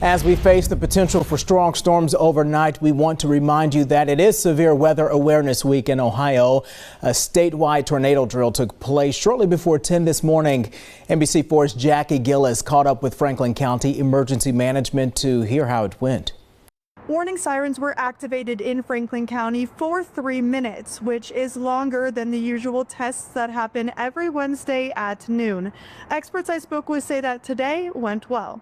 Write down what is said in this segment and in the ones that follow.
As we face the potential for strong storms overnight, we want to remind you that it is Severe Weather Awareness Week in Ohio. A statewide tornado drill took place shortly before 10 this morning. NBC4's Jackie Gillis caught up with Franklin County Emergency Management to hear how it went. Warning sirens were activated in Franklin County for 3 minutes, which is longer than the usual tests that happen every Wednesday at noon. Experts I spoke with say that today went well.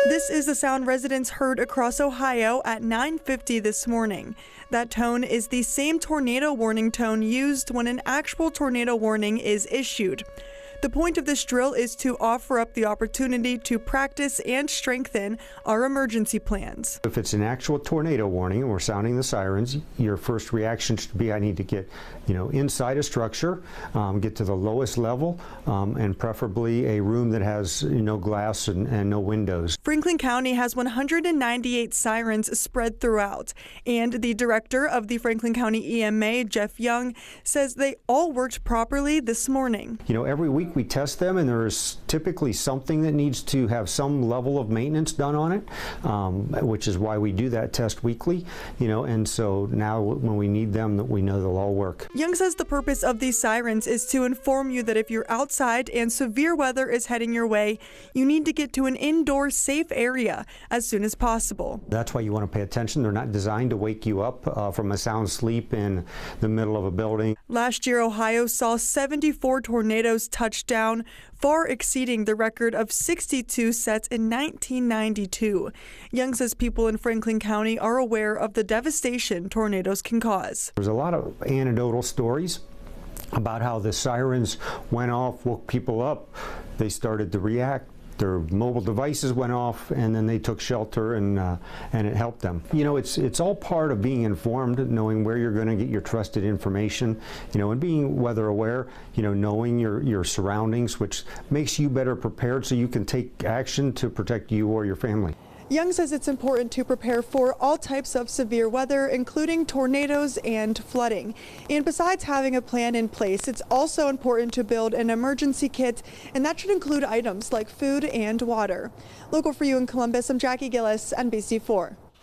This is the sound residents heard across Ohio at 9:50 this morning. That tone is the same tornado warning tone used when an actual tornado warning is issued. The point of this drill is to offer up the opportunity to practice and strengthen our emergency plans. If it's an actual tornado warning and we're sounding the sirens, your first reaction should be, I need to get, inside a structure, get to the lowest level, and preferably a room that has no glass and no windows. Franklin County has 198 sirens spread throughout, and the director of the Franklin County EMA, Jeff Young, says they all worked properly this morning. Every week we test them, and there's typically something that needs to have some level of maintenance done on it, which is why we do that test weekly, and so now when we need them, that we know they'll all work. Young says the purpose of these sirens is to inform you that if you're outside and severe weather is heading your way, you need to get to an indoor safe area as soon as possible. That's why you want to pay attention. They're not designed to wake you up from a sound sleep in the middle of a building. Last year, Ohio saw 74 tornadoes touch down, far exceeding the record of 62 set in 1992. Young says people in Franklin County are aware of the devastation tornadoes can cause. There's a lot of anecdotal stories about how the sirens went off, woke people up, they started to react, their mobile devices went off, and then they took shelter, and it helped them. It's all part of being informed, knowing where you're going to get your trusted information, and being weather aware, knowing your surroundings, which makes you better prepared so you can take action to protect you or your family. Young says it's important to prepare for all types of severe weather, including tornadoes and flooding. And besides having a plan in place, it's also important to build an emergency kit, and that should include items like food and water. Local for you in Columbus, I'm Jackie Gillis, NBC4.